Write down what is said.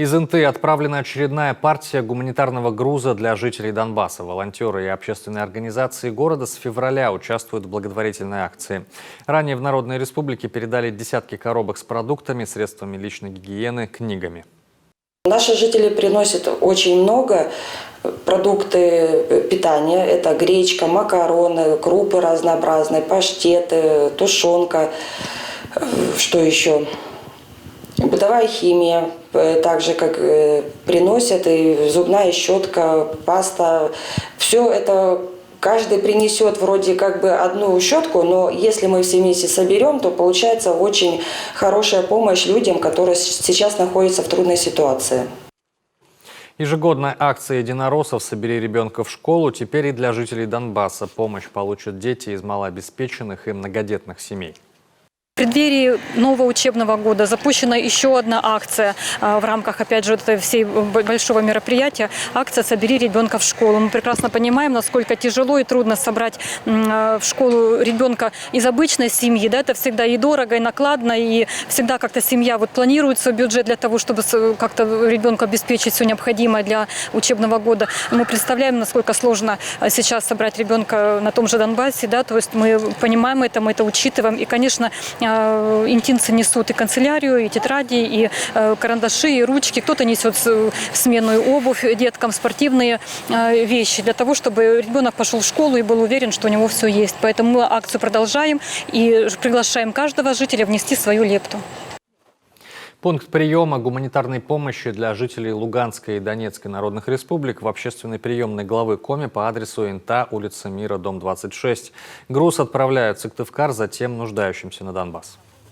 Из Инты отправлена очередная партия гуманитарного груза для жителей Донбасса. Волонтеры и общественные организации города с февраля участвуют в благотворительной акции. Ранее в Народной Республике передали десятки коробок с продуктами, средствами личной гигиены, книгами. Наши жители приносят очень много продукты питания. Это гречка, макароны, крупы разнообразные, паштеты, тушенка. Что еще? Бытовая химия, так же как приносят, и зубная щетка, паста. Все это каждый принесет вроде как бы одну щетку, но если мы все вместе соберем, то получается очень хорошая помощь людям, которые сейчас находятся в трудной ситуации. Ежегодная акция единороссов «Собери ребенка в школу» теперь и для жителей Донбасса. Помощь получат дети из малообеспеченных и многодетных семей. В преддверии нового учебного года запущена еще одна акция в рамках, опять же, всей большого мероприятия. Акция «Собери ребенка в школу». Мы прекрасно понимаем, насколько тяжело и трудно собрать в школу ребенка из обычной семьи. Да, это всегда и дорого, и накладно, и всегда как-то семья планирует свой бюджет для того, чтобы как-то ребенку обеспечить все необходимое для учебного года. Мы представляем, насколько сложно сейчас собрать ребенка на том же Донбассе. Да, то есть мы понимаем мы это учитываем. И, конечно, интинцы несут и канцелярию, и тетради, и карандаши, и ручки. Кто-то несет сменную обувь деткам, спортивные вещи для того, чтобы ребенок пошел в школу и был уверен, что у него все есть. Поэтому мы акцию продолжаем и приглашаем каждого жителя внести свою лепту. Пункт приема гуманитарной помощи для жителей Луганской и Донецкой народных республик в общественной приемной главы Коми по адресу Инта, улица Мира, дом 26. Груз отправляют в Сыктывкар, затем нуждающимся на Донбасс.